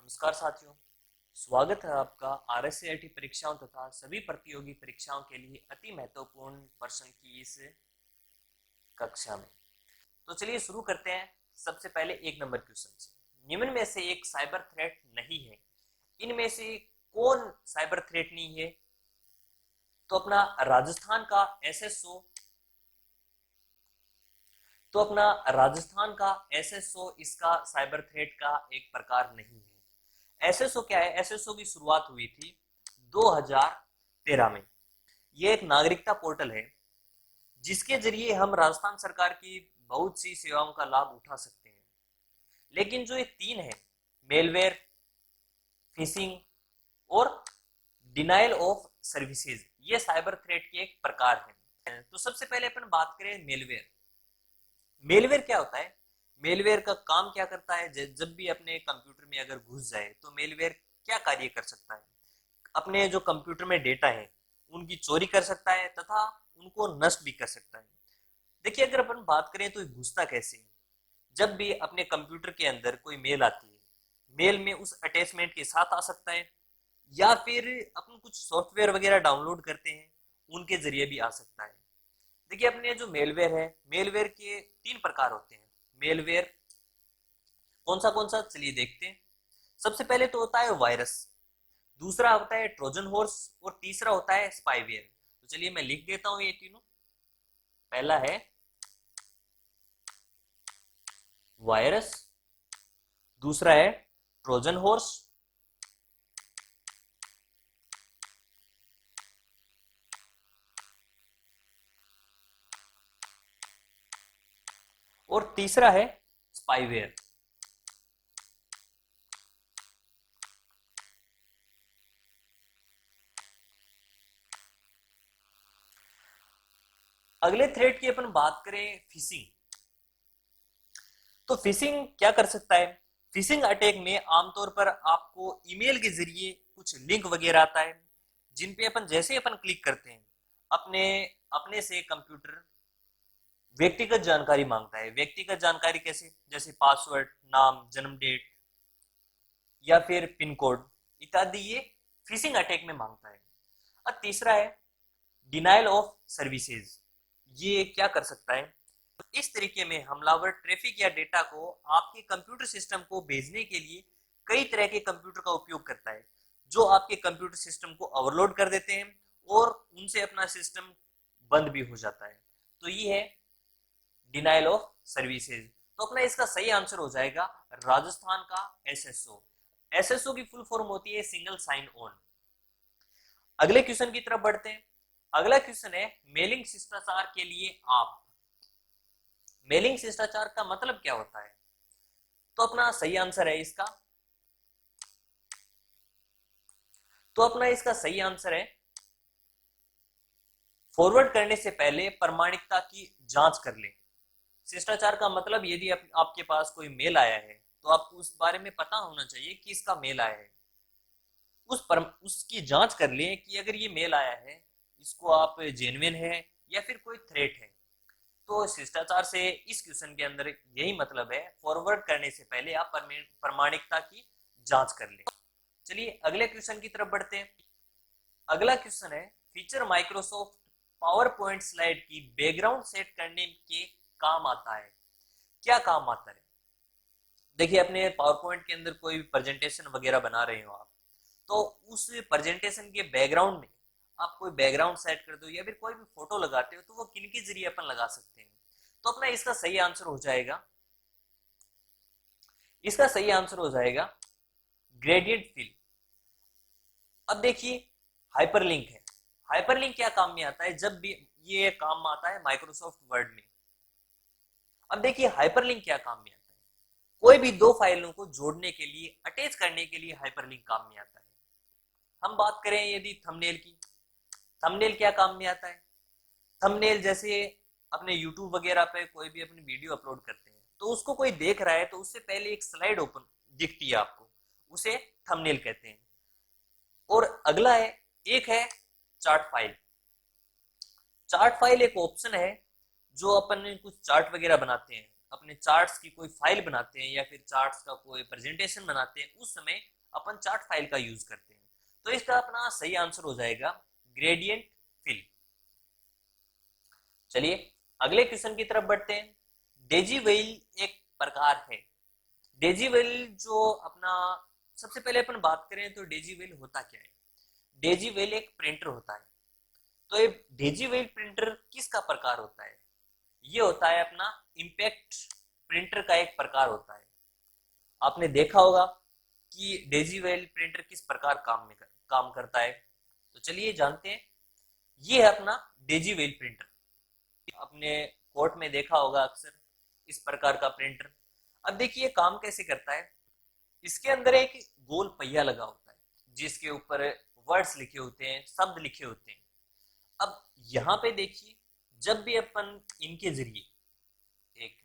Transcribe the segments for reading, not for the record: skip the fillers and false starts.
नमस्कार साथियों, स्वागत है आपका आरएससीआईटी परीक्षाओं तथा सभी प्रतियोगी परीक्षाओं के लिए अति महत्वपूर्ण प्रश्न की इस कक्षा में। तो चलिए शुरू करते हैं। सबसे पहले एक नंबर क्वेश्चन से, निम्न में से एक साइबर थ्रेट नहीं है, इनमें से कौन साइबर थ्रेट नहीं है? तो अपना राजस्थान का एसएसओ इसका साइबर थ्रेट का एक प्रकार नहीं है। एसएसओ क्या है? एसएसओ की शुरुआत हुई थी 2013 में। यह एक नागरिकता पोर्टल है जिसके जरिए हम राजस्थान सरकार की बहुत सी सेवाओं का लाभ उठा सकते हैं। लेकिन जो ये तीन है, मेलवेयर, फिशिंग और डिनाइल ऑफ सर्विसेज, ये साइबर थ्रेट के एक प्रकार है। तो सबसे पहले अपन बात करें मेलवेयर। मेलवेयर क्या होता है? मेलवेयर का काम क्या करता है? जब भी अपने कंप्यूटर में अगर घुस जाए तो मेलवेयर क्या कार्य कर सकता है? अपने जो कंप्यूटर में डेटा है उनकी चोरी कर सकता है तथा उनको नष्ट भी कर सकता है। देखिए, अगर अपन बात करें तो घुसता कैसे? जब भी अपने कंप्यूटर के अंदर कोई मेल आती है, मेल में उस अटैचमेंट के साथ आ सकता है, या फिर अपन कुछ सॉफ्टवेयर वगैरह डाउनलोड करते हैं उनके जरिए भी आ सकता है। देखिए, अपने जो मेलवेयर है, मेलवेयर के तीन प्रकार होते हैं। मेलवेयर कौन सा चलिए देखते हैं। सबसे पहले तो होता है वायरस, दूसरा होता है ट्रोजन हॉर्स और तीसरा होता है स्पाईवेयर। तो चलिए मैं लिख देता हूं ये तीनों। पहला है वायरस, दूसरा है ट्रोजन हॉर्स, और तीसरा है स्पाईवेयर। अगले थ्रेड की अपन बात करें फिशिंग। तो फिशिंग क्या कर सकता है? फिशिंग अटैक में आमतौर पर आपको ईमेल के जरिए कुछ लिंक वगैरह आता है, जिन पे अपन जैसे अपन क्लिक करते हैं अपने अपने से कंप्यूटर व्यक्तिगत जानकारी मांगता है। व्यक्तिगत जानकारी कैसे? जैसे पासवर्ड, नाम, जन्म डेट या फिर पिन कोड इत्यादि, ये फिशिंग अटैक में मांगता है। और तीसरा है डिनाइल ऑफ सर्विसेज। ये क्या कर सकता है? इस तरीके में हमलावर ट्रैफिक या डेटा को आपके कंप्यूटर सिस्टम को भेजने के लिए कई तरह के कंप्यूटर का उपयोग करता है, जो आपके कंप्यूटर सिस्टम को ओवरलोड कर देते हैं और उनसे अपना सिस्टम बंद भी हो जाता है। तो ये है डिनाइल ऑफ सर्विसेज। तो अपना इसका सही आंसर हो जाएगा राजस्थान का एसएसओ। एसएसओ की फुल फॉर्म होती है सिंगल साइन ऑन। अगले क्वेश्चन की तरफ बढ़ते हैं। अगला क्वेश्चन है मेलिंग शिष्टाचार के लिए आप। मेलिंग शिष्टाचार का मतलब क्या होता है? तो अपना सही आंसर है इसका सही आंसर है फॉरवर्ड करने से पहले प्रमाणिकता की जांच कर ले। शिष्टाचार का मतलब, यदि आपके पास कोई मेल आया है तो आपको उस बारे में पता होना चाहिए कि इसका मेल आया है। उसकी जांच कर लें कि अगर ये मेल आया है, इसको आप जेन्युइन है या फिर कोई थ्रेट है। तो शिष्टाचार से इस क्वेश्चन के अंदर यही मतलब है, फॉरवर्ड करने से पहले आप प्रमाणिकता की जांच कर लें। चलिए अगले क्वेश्चन की तरफ बढ़ते हैं। अगला क्वेश्चन है feature Microsoft power point slide की बैकग्राउंड सेट करने के काम आता है। क्या काम आता है? देखिए, अपने पावर पॉइंट के अंदर कोई भी प्रेजेंटेशन वगैरह बना रहे हो आप, तो उस प्रेजेंटेशन के बैकग्राउंड में आप कोई बैकग्राउंड सेट कर दो या फिर कोई भी फोटो लगाते हो, तो वो किन के जरिए अपन लगा सकते हैं? तो अपना इसका सही आंसर हो जाएगा ग्रेडियंट फिल। अब देखिए, हाइपरलिंक है। हाइपरलिंक क्या काम में आता है? जब भी ये काम में आता है माइक्रोसॉफ्ट वर्ड में। अब देखिए, हाइपरलिंक क्या काम में आता है? कोई भी दो फाइलों को जोड़ने के लिए, अटैच करने के लिए हाइपरलिंक काम में आता है। हम बात करें यदि थंबनेल की, थंबनेल क्या काम में आता है? थंबनेल जैसे अपने यूट्यूब वगैरह पे कोई भी अपनी वीडियो अपलोड करते हैं, तो उसको कोई देख रहा है तो उससे पहले एक स्लाइड ओपन दिखती है आपको, उसे थंबनेल कहते हैं। और अगला है, एक है चार्ट फाइल। चार्ट फाइल एक ऑप्शन है, जो अपन कुछ चार्ट वगैरह बनाते हैं, अपने चार्ट्स की कोई फाइल बनाते हैं या फिर चार्ट्स का कोई प्रेजेंटेशन बनाते हैं, उस समय अपन चार्ट फाइल का यूज करते हैं। तो इसका अपना सही आंसर हो जाएगा ग्रेडियंट फिल। चलिए अगले क्वेश्चन की तरफ बढ़ते हैं। डेजीवेल एक प्रकार है। डेजीवेल जो अपना, सबसे पहले अपन बात करें तो डेजीवेल होता क्या है। डेजीवेल एक प्रिंटर होता है। तो ये डेजीवेल प्रिंटर किसका प्रकार होता है? ये होता है अपना इम्पैक्ट प्रिंटर का एक प्रकार होता है। आपने देखा होगा कि डेजीवेल प्रिंटर किस प्रकार काम करता है। तो चलिए जानते हैं। ये है अपना डेजीवेल प्रिंटर। आपने कोर्ट में देखा होगा अक्सर इस प्रकार का प्रिंटर। अब देखिए काम कैसे करता है। इसके अंदर एक गोल पहिया लगा होता है जिसके ऊपर वर्ड्स लिखे होते हैं, शब्द लिखे होते हैं। अब यहाँ पे देखिए, जब भी अपन इनके जरिए, एक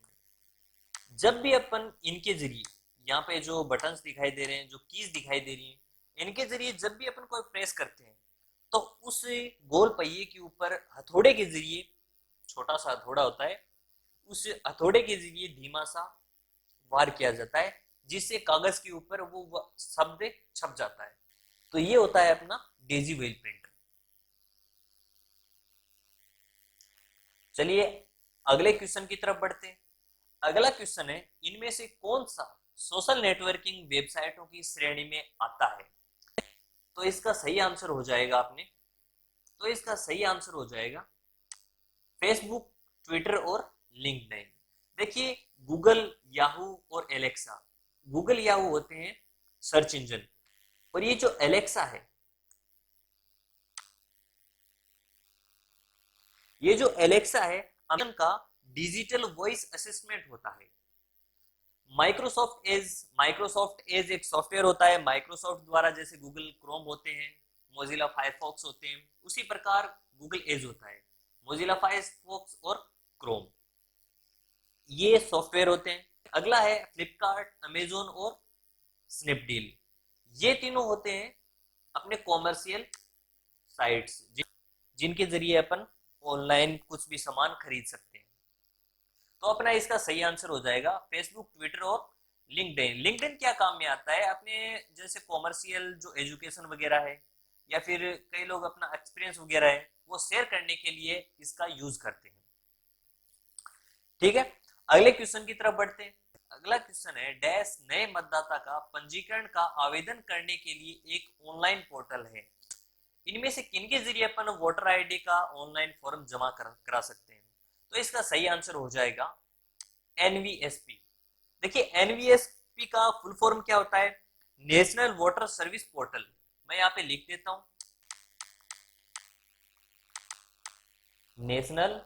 जब भी अपन इनके जरिए यहाँ पे जो बटन्स दिखाई दे रहे हैं, जो कीज दिखाई दे रही हैं, इनके जरिए जब भी अपन कोई प्रेस करते हैं तो उस गोल पहिए के ऊपर हथौड़े के जरिए, छोटा सा हथौड़ा होता है, उस हथौड़े के जरिए धीमा सा वार किया जाता है जिससे कागज के ऊपर वो शब्द छप जाता है। तो ये होता है अपना डेजीवेल प्रिंटर। चलिए अगले क्वेश्चन की तरफ बढ़ते हैं। अगला क्वेश्चन है, इनमें से कौन सा सोशल नेटवर्किंग वेबसाइटों की श्रेणी में आता है? तो इसका सही आंसर हो जाएगा फेसबुक, ट्विटर और लिंक्डइन। देखिए गूगल, याहू और एलेक्सा। गूगल, याहू होते हैं सर्च इंजन, और ये जो एलेक्सा है, अमेज़न का डिजिटल वॉइस असिस्टेंट होता है। माइक्रोसॉफ्ट एज एक सॉफ्टवेयर होता है माइक्रोसॉफ्ट द्वारा, जैसे गूगल क्रोम होते हैं, मोजिला फायरफॉक्स होते हैं, उसी प्रकार गूगल एज होता है, मोजिला फायरफॉक्स और क्रोम, ये सॉफ्टवेयर होते हैं। अगला है फ्लिपकार्ट, अमेजोन और स्नैपडील। ये तीनों होते हैं अपने कॉमर्शियल साइट्स जिनके जरिए अपन ऑनलाइन कुछ भी सामान खरीद सकते हैं। तो अपना इसका सही आंसर हो जाएगा फेसबुक, ट्विटर और लिंक्डइन। लिंक्डइन क्या काम में आता है? अपने जैसे कॉमर्शियल जो एजुकेशन वगैरह है, या फिर कई लोग अपना एक्सपीरियंस वगैरह है वो शेयर करने के लिए इसका यूज करते हैं। ठीक है, अगले क्वेश्चन की तरफ बढ़ते हैं। अगला क्वेश्चन है, डैश नए मतदाता का पंजीकरण का आवेदन करने के लिए एक ऑनलाइन पोर्टल है। इनमें से किनके जरिए अपन वोटर आईडी का ऑनलाइन फॉर्म जमा करा सकते हैं? तो इसका सही आंसर हो जाएगा एनवीएसपी। देखिए एनवीएसपी का फुल फॉर्म क्या होता है? National voter service portal. मैं यहाँ पे लिख देता हूं, नेशनल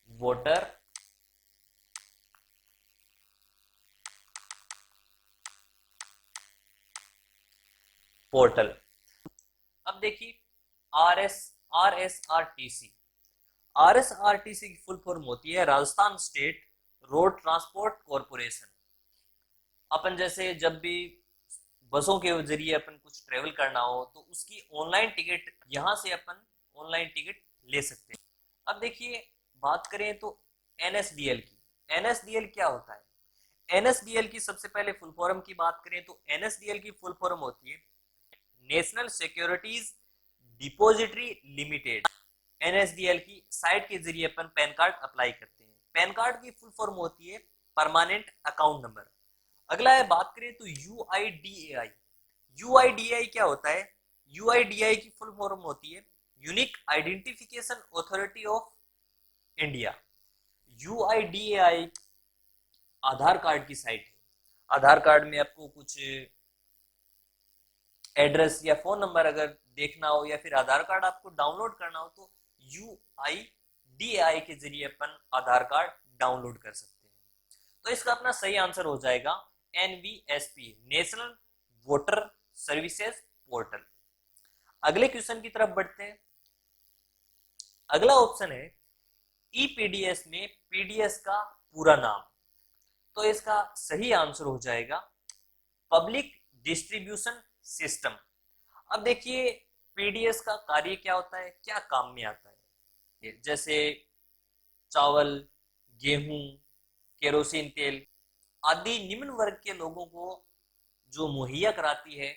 वोटर पोर्टल। अब देखिए आरएसआरटीसी की फुल फॉर्म होती है Rajasthan state road transport corporation. अपन जैसे जब भी बसों के जरिए अपन कुछ ट्रेवल करना हो तो उसकी ऑनलाइन टिकट यहां से अपन ऑनलाइन टिकट ले सकते हैं। अब देखिए बात करें तो एनएसडीएल की। एनएसडीएल क्या होता है? एनएसडीएल की सबसे पहले फुल फॉर्म की बात करें तो एनएसडीएल की फुल फॉर्म होती है national securities depository limited. NSDL की साइट के जरिए अपन पैन कार्ड अप्लाई करते हैं। पैन कार्ड की फुल फॉर्म होती है परमानेंट अकाउंट नंबर। अगला है बात करें तो यूआईडीएआई। यूआईडीएआई क्या होता है? यूआईडीएआई की फुल फॉर्म होती है unique identification authority of India. UIDAI Aadhaar card की साइट है। आधार कार्ड में आपको कुछ एड्रेस या फोन नंबर अगर देखना हो या फिर आधार कार्ड आपको डाउनलोड करना हो तो यूआईडीएआई के जरिए अपन आधार कार्ड डाउनलोड कर सकते हैं। तो इसका अपना सही आंसर हो जाएगा NVSP, national voter services portal. अगले क्वेश्चन की तरफ बढ़ते हैं। अगला ऑप्शन है ईपीडीएस में पीडीएस का पूरा नाम। तो इसका सही आंसर हो जाएगा पब्लिक डिस्ट्रीब्यूशन सिस्टम। अब देखिए पीडीएस का कार्य क्या होता है, क्या काम में आता है? जैसे चावल, गेहूं, केरोसिन तेल आदि निम्न वर्ग के लोगों को जो मुहैया कराती है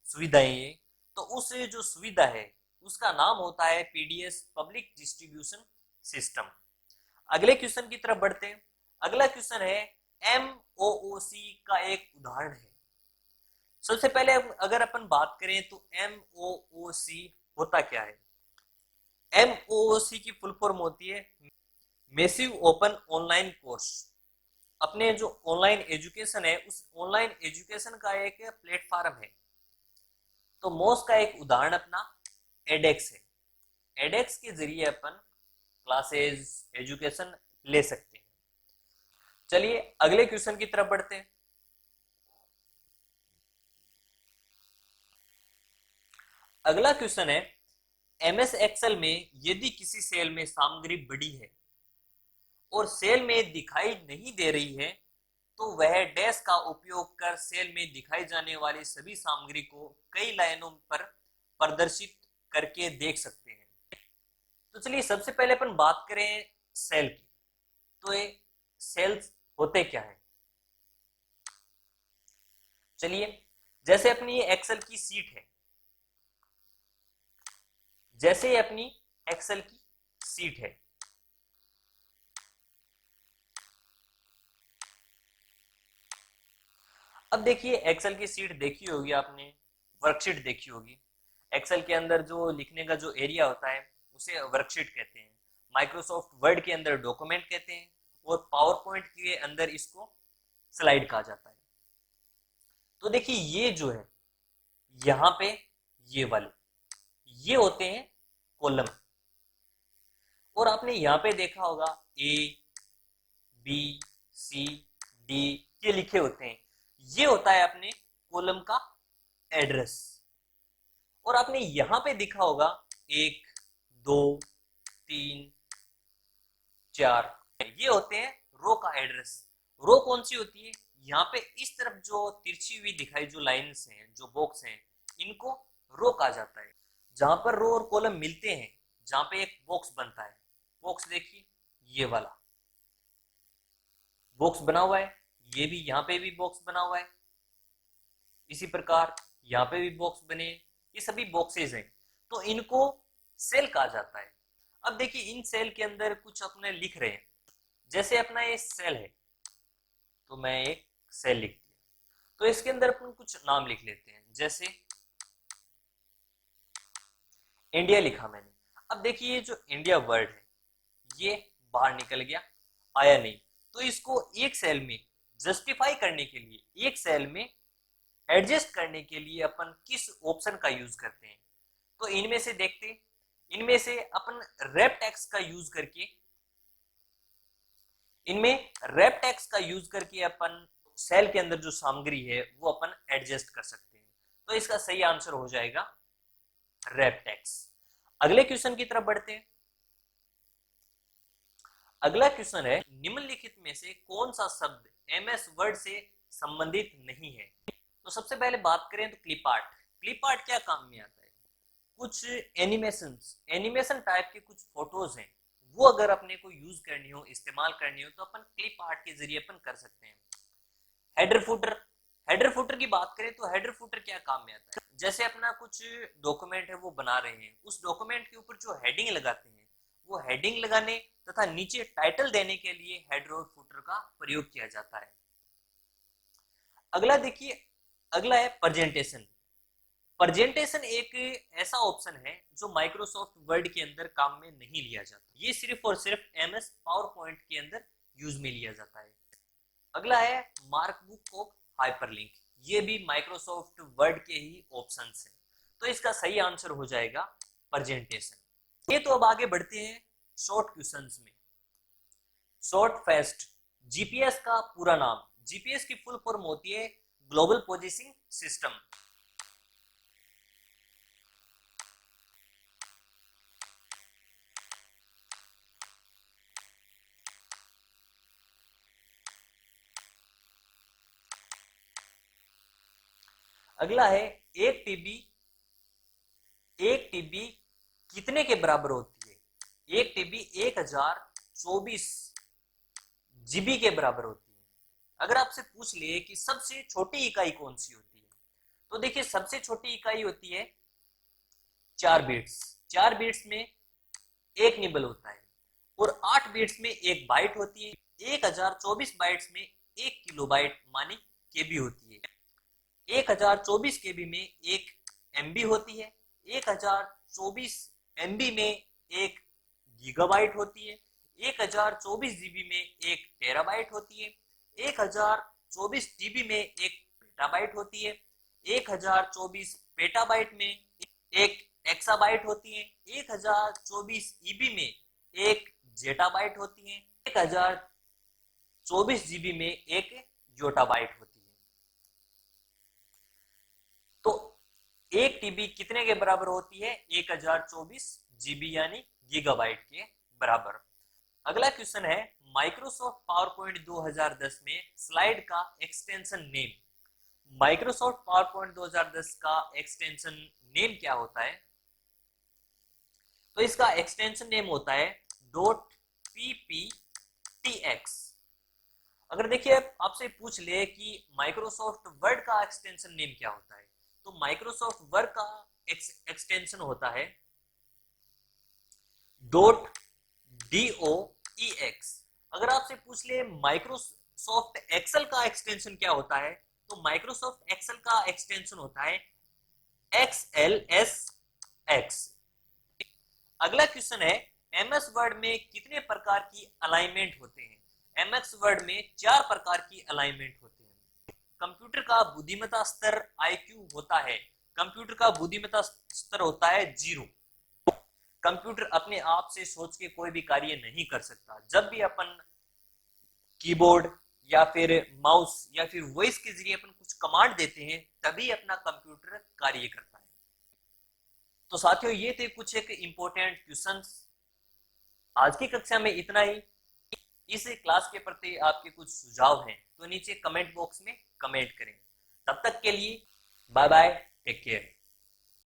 सुविधाएं, तो उस जो सुविधा है उसका नाम होता है पीडीएस, पब्लिक डिस्ट्रीब्यूशन सिस्टम। अगले क्वेश्चन की तरफ बढ़ते हैं। अगला क्वेश्चन है एमओओसी का एक उदाहरण है। सबसे पहले अगर अपन बात करें तो एमओओसी होता क्या है। एमओओसी की फुल फॉर्म होती है मैसिव ओपन ऑनलाइन कोर्स। अपने जो ऑनलाइन एजुकेशन है उस ऑनलाइन एजुकेशन का एक प्लेटफॉर्म है। तो मोस का एक उदाहरण अपना एडेक्स है। एडेक्स के जरिए अपन क्लासेस एजुकेशन ले सकते हैं। चलिए अगले क्वेश्चन की तरफ बढ़ते हैं। अगला क्वेश्चन है एमएस एक्सेल में यदि किसी सेल में सामग्री बड़ी है और सेल में दिखाई नहीं दे रही है तो वह डैश का उपयोग कर सेल में दिखाई जाने वाली सभी सामग्री को कई लाइनों पर प्रदर्शित करके देख सकते हैं। तो चलिए सबसे पहले अपन बात करें सेल की। तो ये सेल्स होते क्या है। चलिए जैसे अपनी ये एक्सेल की सीट है, जैसे ये अपनी एक्सेल की सीट है, अब देखिए एक्सेल की सीट देखी होगी आपने, वर्कशीट देखी होगी। एक्सेल के अंदर जो लिखने का जो एरिया होता है उसे वर्कशीट कहते हैं। माइक्रोसॉफ्ट वर्ड के अंदर डॉक्यूमेंट कहते हैं और पावर पॉइंट के अंदर इसको स्लाइड कहा जाता है। तो देखिए ये जो है यहाँ पे ये वाले ये होते हैं कॉलम। और आपने यहाँ पे देखा होगा ए बी सी डी ये लिखे होते हैं, ये होता है अपने कॉलम का एड्रेस। और आपने यहां पे देखा होगा 1 2 3 4 ये होते हैं रो का एड्रेस। रो कौन सी होती है, यहाँ पे इस तरफ जो तिरछी हुई दिखाई जो लाइंस हैं जो बॉक्स हैं इनको रो कहा जाता है। जहां पर रो और कॉलम मिलते हैं, जहां पे एक बॉक्स बनता है, बॉक्स देखिए ये वाला बॉक्स बना हुआ है, ये भी यहाँ पे भी बॉक्स बना हुआ है, इसी प्रकार यहाँ पे भी बॉक्स बने, ये सभी बॉक्सेस हैं। तो इनको सेल कहा जाता है। अब देखिए इन सेल के अंदर कुछ अपने लिख रहे हैं, जैसे अपना ये सेल है तो मैं एक सेल लिख दिया, तो इसके अंदर अपन कुछ नाम लिख लेते हैं, जैसे इंडिया लिखा मैंने। अब देखिए ये जो इंडिया वर्ड है ये बाहर निकल गया, आया नहीं। तो इसको एक सेल में जस्टिफाई करने के लिए, एक सेल में एडजस्ट करने के लिए अपन किस ऑप्शन का यूज करते हैं। तो इनमें से देखते हैं, इनमें से अपन रैप टेक्स्ट का यूज करके, इनमें रैप टेक्स्ट का यूज करके अपन सेल के अंदर जो सामग्री है वो अपन एडजस्ट कर सकते हैं। तो इसका सही आंसर हो जाएगा रैप टेक्स्ट। अगले क्वेश्चन की तरफ बढ़ते हैं। अगला क्वेश्चन है निम्नलिखित में से कौन सा शब्द एमएस वर्ड से संबंधित नहीं है। तो सबसे पहले बात करें तो क्लिप आर्ट। क्लिप आर्ट क्या काम में आता है, कुछ एनिमेशन टाइप के कुछ फोटोज हैं, वो अगर अपने को यूज करनी हो, इस्तेमाल करनी हो, तो अपन क्लिप आर्ट के जरिए अपन कर सकते हैं। हेडर फुटर, हेडर फुटर की बात करें तो हेडर फुटर क्या काम में आता है, जैसे अपना कुछ डॉक्यूमेंट है वो बना रहे हैं, उस डॉक्यूमेंट के ऊपर जो हेडिंग लगाते हैं वो हेडिंग लगाने तथा नीचे टाइटल देने के लिए हेडर और फुटर का प्रयोग किया जाता है। अगला देखिए, अगला है प्रेजेंटेशन। प्रेजेंटेशन एक ऐसा ऑप्शन है जो माइक्रोसॉफ्ट वर्ड के अंदर काम में नहीं लिया जाता, ये सिर्फ और सिर्फ एमएस पावर पॉइंट के अंदर यूज में लिया जाता है। अगला है मार्कबुक ऑफ हाइपरलिंक, ये भी माइक्रोसॉफ्ट वर्ड के ही ऑप्शंस हैं। तो इसका सही आंसर हो जाएगा प्रेजेंटेशन। ये तो अब आगे बढ़ते हैं शॉर्ट क्वेश्चंस में। शॉर्ट फास्ट, जीपीएस का पूरा नाम, जीपीएस की फुल फॉर्म होती है ग्लोबल पोजीशनिंग सिस्टम। अगला है एक टीबी, एक टीबी कितने के बराबर होती है, एक टीबी 1024 जीबी के बराबर होती है। अगर आपसे पूछ ले कि सबसे छोटी इकाई कौन सी होती है, तो देखिए सबसे छोटी इकाई होती है 4 बिट्स। 4 बिट्स में एक निबल होता है, और 8 बिट्स में एक बाइट होती है। 1024 बाइट्स में 1 किलोबाइट मानी केबी होती है। 1024 केबी में एक एमबी होती है। 1024 एमबी में एक गीगाबाइट होती है। 1024 जीबी में एक टेराबाइट होती है। 1024 जीबी में एक पेटाबाइट होती है। 1024 पेटाबाइट में एक एक्साबाइट होती है। 1024 ईबी में एक जेटाबाइट होती है। 1024 जीबी में एक योटाबाइट होती है। तो एक टीबी कितने के बराबर होती है? 1024 जीबी यानी गीगाबाइट के बराबर। अगला क्वेश्चन है माइक्रोसॉफ्ट पावर पॉइंट 2010 में स्लाइड का extension name. Microsoft power point 2010 का एक्सटेंशन नेम क्या होता है? तो इसका एक्सटेंशन नेम होता है .pptx। अगर देखिए आपसे पूछ ले कि माइक्रोसॉफ्ट वर्ड का एक्सटेंशन नेम क्या होता है, तो माइक्रोसॉफ्ट वर्ड का एक्सटेंशन होता है .doex। अगर आपसे पूछ ले माइक्रोसॉफ्ट एक्सेल का एक्सटेंशन क्या होता है, तो माइक्रोसॉफ्ट एक्सेल का एक्सटेंशन होता है XLSX। अगला क्वेश्चन है एमएस वर्ड में कितने प्रकार की अलाइनमेंट होते हैं? एमएस वर्ड में 4 प्रकार की अलाइनमेंट होते हैं। कंप्यूटर का बुद्धिमत्ता स्तर IQ होता है। कंप्यूटर का बुद्धिमत्ता स्तर होता है 0। कंप्यूटर अपने आप से सोच के कोई भी कार्य नहीं कर सकता। जब भी अपन कीबोर्ड या फिर माउस या फिर वॉइस के जरिए अपन कुछ कमांड देते हैं, तभी अपना कंप्यूटर कार्य करता है। तो साथियों, ये थे कुछ एक इंपॉर्टेंट क्वेश्चंस। आज की कक्षा में इतना ही। इस क्लास के प्रति आपके कुछ सुझाव हैं तो नीचे कमेंट बॉक्स में कमेंट करें। तब तक के लिए बाय बाय, टेक केयर।